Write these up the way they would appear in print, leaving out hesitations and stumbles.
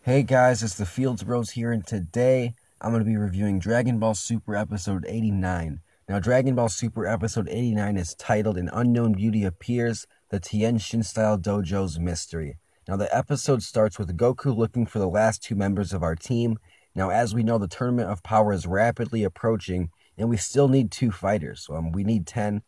Hey guys, it's the Fields Bros here, and today I'm going to be reviewing Dragon Ball Super episode 89. Now, Dragon Ball Super episode 89 is titled An Unknown Beauty Appears, the Tienshin Style DOJO'S Mystery. Now, the episode starts with Goku looking for the last two members of our team. Now, as we know, the Tournament of Power is rapidly approaching, and we still need two fighters. We need 10.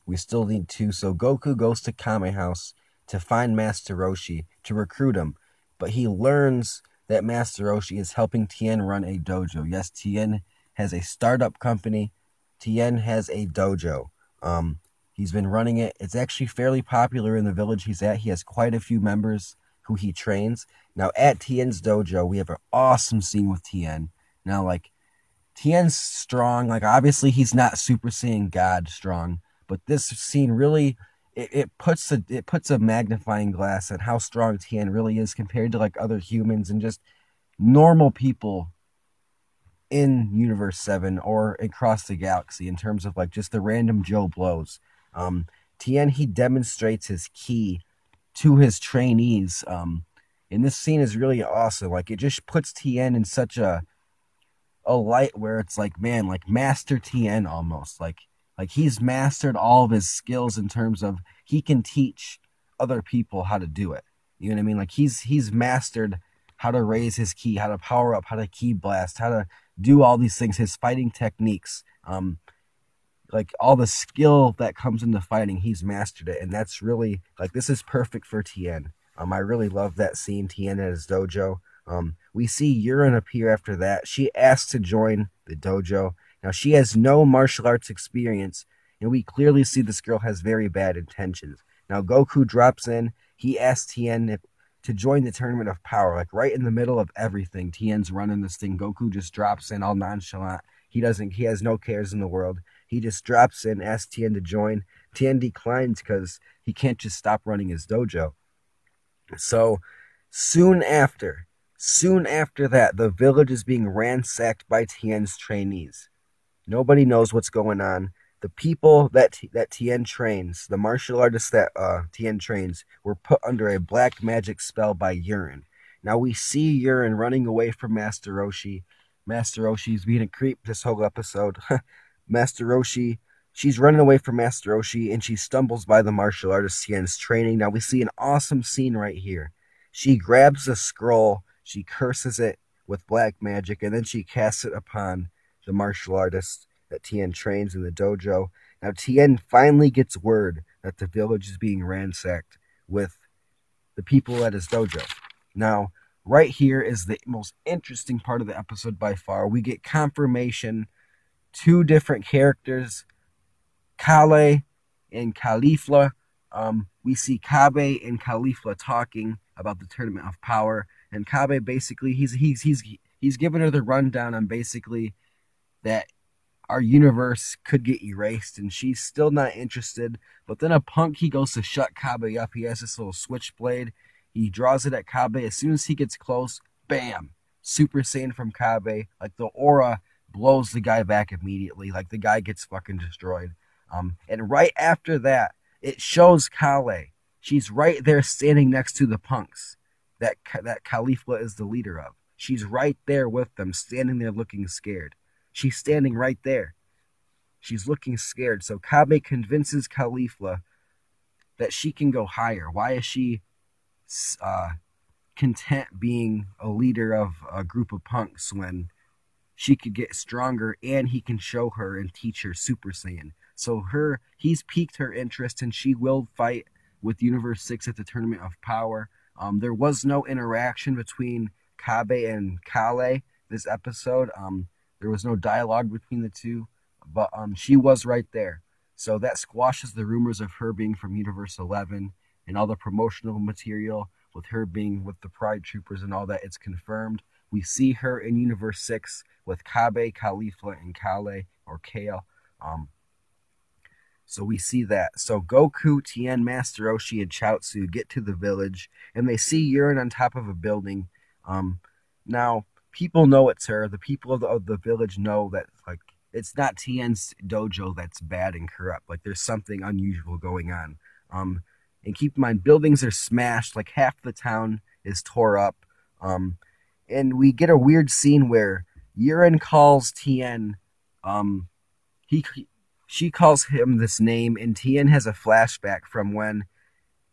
We still need two, so Goku goes to Kame House to find Master Roshi to recruit him. But he learns that Master Roshi is helping Tien run a dojo. Yes, Tien has a startup company. Tien has a dojo. He's been running it. It's actually fairly popular in the village he's at. He has quite a few members who he trains. Now, at Tien's dojo, we have an awesome scene with Tien. Now, Tien's strong. Obviously, he's not Super Saiyan God strong. But this scene really... It puts a magnifying glass on how strong Tien really is compared to other humans and just normal people in Universe 7 or across the galaxy in terms of just the random Joe Blows. Tien, he demonstrates his ki to his trainees. And this scene is really awesome. It just puts Tien in such a light where it's man, Master Tien almost. He's mastered all of his skills in terms of he can teach other people how to do it. You know what I mean? He's mastered how to raise his ki, how to power up, how to ki blast, how to do all these things, his fighting techniques. All the skill that comes into fighting, he's mastered it. And that's really, this is perfect for Tien. I really love that scene, Tien at his dojo. We see Yurrin appear after that. She asks to join the dojo. Now, she has no martial arts experience, and we clearly see this girl has very bad intentions. Now, Goku drops in. He asks Tien to join the Tournament of Power, right in the middle of everything. Tien's running this thing. Goku just drops in all nonchalant. He has no cares in the world. He just drops in, asks Tien to join. Tien declines because he can't just stop running his dojo. So, soon after that, the village is being ransacked by Tien's trainees. Nobody knows what's going on. The people that Tien trains, the martial artists that Tien trains, were put under a black magic spell by Yurrin. Now we see Yurrin running away from Master Roshi. Master Roshi's being a creep this whole episode. Master Roshi, she's running away from Master Roshi, and she stumbles by the martial artist Tien's training. Now we see an awesome scene right here. She grabs a scroll, she curses it with black magic, and then she casts it upon the martial artist that Tien trains in the dojo. Now, Tien finally gets word that the village is being ransacked with the people at his dojo. Now, right here is the most interesting part of the episode by far. We get confirmation, two different characters, Kale and Caulifla. We see Cabba and Caulifla talking about the Tournament of Power, and Cabba basically he's giving her the rundown on basically that our universe could get erased, and she's still not interested. But then a punk, he goes to shut Cabba up. He has this little switchblade. He draws it at Cabba. As soon as he gets close, bam! Super Saiyan from Cabba. The aura blows the guy back immediately. The guy gets fucking destroyed. And right after that, it shows Kale. She's right there standing next to the punks that Caulifla is the leader of. She's right there with them, standing there looking scared. She's standing right there. She's looking scared. So Cabba convinces Caulifla that she can go higher. Why is she content being a leader of a group of punks when she could get stronger and he can show her and teach her Super Saiyan? So he's piqued her interest, and she will fight with Universe 6 at the Tournament of Power. There was no interaction between Cabba and Kale this episode. There was no dialogue between the two, but she was right there. So that squashes the rumors of her being from Universe 11 and all the promotional material with her being with the Pride Troopers and all that. It's confirmed. We see her in Universe 6 with Cabba, Caulifla, and Kale. So we see that. So Goku, Tien, Master Roshi, and Chaozu get to the village, and they see Yurrin on top of a building. Now, people know it's her. The people of the village know that it's not Tien's dojo that's bad and corrupt. There's something unusual going on. And keep in mind, buildings are smashed. Half the town is tore up. And we get a weird scene where Yurrin calls Tien, she calls him this name, and Tien has a flashback from when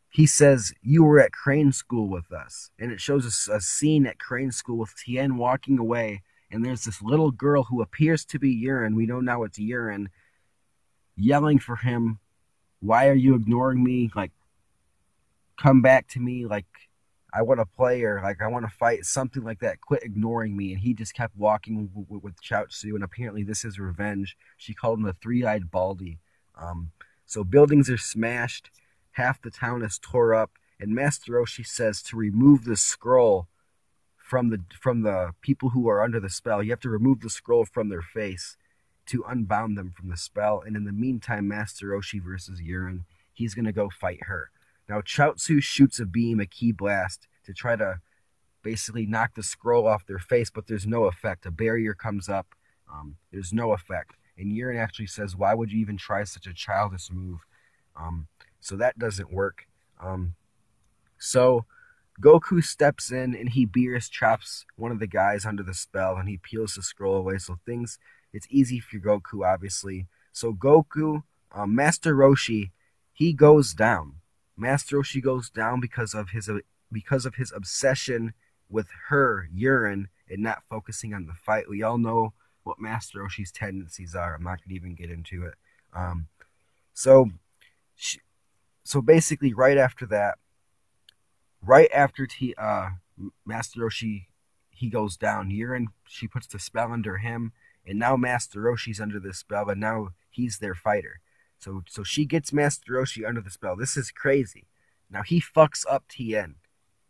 he says, "You were at Crane School with us." And it shows us a scene at Crane School with Tien walking away, and there's this little girl who appears to be Yurrin. We know now it's Yurrin, yelling for him, "Why are you ignoring me? Like, come back to me. Like, I want to play," or like, "I want to fight," something like that. "Quit ignoring me." And he just kept walking with Chaozu, and apparently this is revenge. She called him a three-eyed baldy. So buildings are smashed, half the town is tore up, and Master Roshi says to remove the scroll from the people who are under the spell. You have to remove the scroll from their face to unbound them from the spell. And in the meantime, Master Roshi versus Yurrin, he's gonna go fight her. Now, Chaozu shoots a beam, a ki blast, to try to basically knock the scroll off their face, but there's no effect. A barrier comes up, there's no effect. And Yurrin actually says, "Why would you even try such a childish move?" So that doesn't work. So Goku steps in and he beers chops one of the guys under the spell, and he peels the scroll away. So it's easy for Goku, obviously. So Goku, Master Roshi, he goes down. Master Roshi goes down because of his obsession with her, Yurrin, and not focusing on the fight. We all know what Master Roshi's tendencies are. I'm not going to even get into it. So basically, right after that, Master Roshi, he goes down. Yurrin, she puts the spell under him, and now Master Roshi's under the spell, and now he's their fighter. So she gets Master Roshi under the spell. This is crazy. Now he fucks up Tien.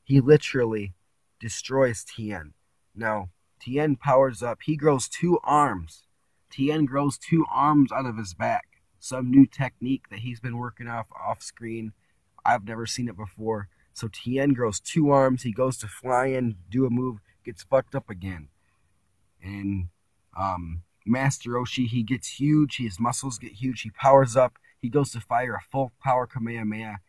He literally destroys Tien. Now Tien powers up. He grows 2 arms. Tien grows 2 arms out of his back. Some new technique that he's been working off screen. I've never seen it before. So Tien grows 2 arms. He goes to fly in, do a move, gets fucked up again. And Master Roshi, he gets huge. His muscles get huge. He powers up. He goes to fire a full power Kamehameha.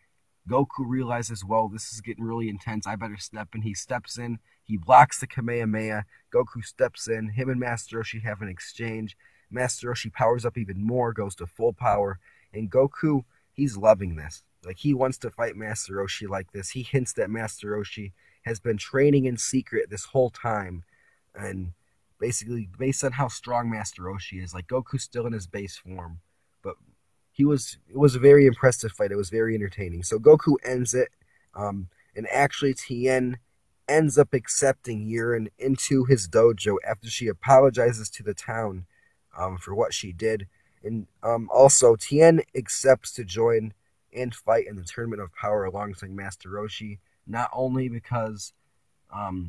Goku realizes, well, this is getting really intense. I better step in. He steps in. He blocks the Kamehameha. Goku steps in. Him and Master Roshi have an exchange. Master Roshi powers up even more, goes to full power. And Goku, he's loving this. Like, he wants to fight Master Roshi like this. He hints that Master Roshi has been training in secret this whole time. And basically, based on how strong Master Roshi is, like, Goku's still in his base form. But it was a very impressive fight. It was very entertaining. So Goku ends it. And actually, Tien ends up accepting Yurrin into his dojo after she apologizes to the town for what she did. And also, Tien accepts to join and fight in the Tournament of Power alongside Master Roshi, not only because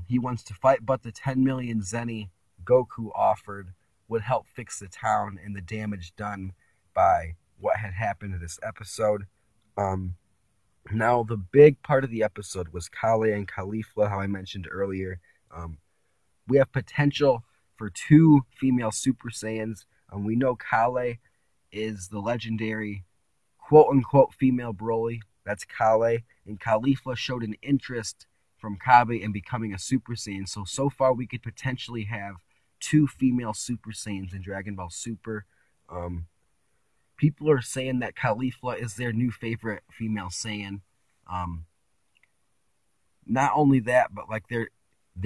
he wants to fight, but the 10 million Zeni Goku offered would help fix the town and the damage done by what had happened in this episode. Now, the big part of the episode was Kale and Caulifla, how I mentioned earlier. We have potential for 2 female Super Saiyans. We know Kale is the legendary quote-unquote female Broly. That's Kale. And Caulifla showed an interest from Cabba in becoming a Super Saiyan. So far we could potentially have 2 female Super Saiyans in Dragon Ball Super. People are saying that Caulifla is their new favorite female Saiyan. Not only that, but like their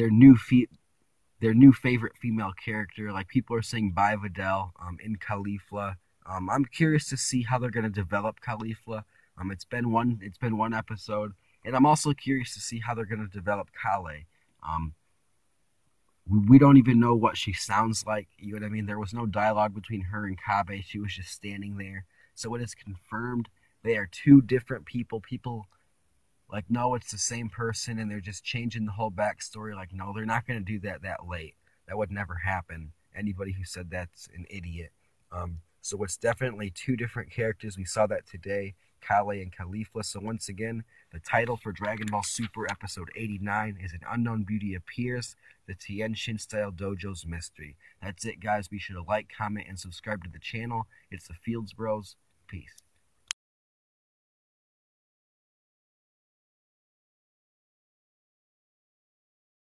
new favorite female character. Like, people are saying Bai Videl in Caulifla. I'm curious to see how they're going to develop Caulifla. It's been one episode, and I'm also curious to see how they're going to develop Kale. We don't even know what she sounds like. You know what I mean? There was no dialogue between her and Cabba. She was just standing there. So it is confirmed they are 2 different people. People like, no, it's the same person, and they're just changing the whole backstory. Like, no, they're not going to do that late. That would never happen. Anybody who said that's an idiot. So it's definitely 2 different characters. We saw that today, Kale and Caulifla. So once again, the title for Dragon Ball Super episode 89 is An Unknown Beauty Appears, the Tienshin style DOJO'S mystery. That's it, guys. Be sure to like, comment, and subscribe to the channel. It's the Fields Bros. Peace.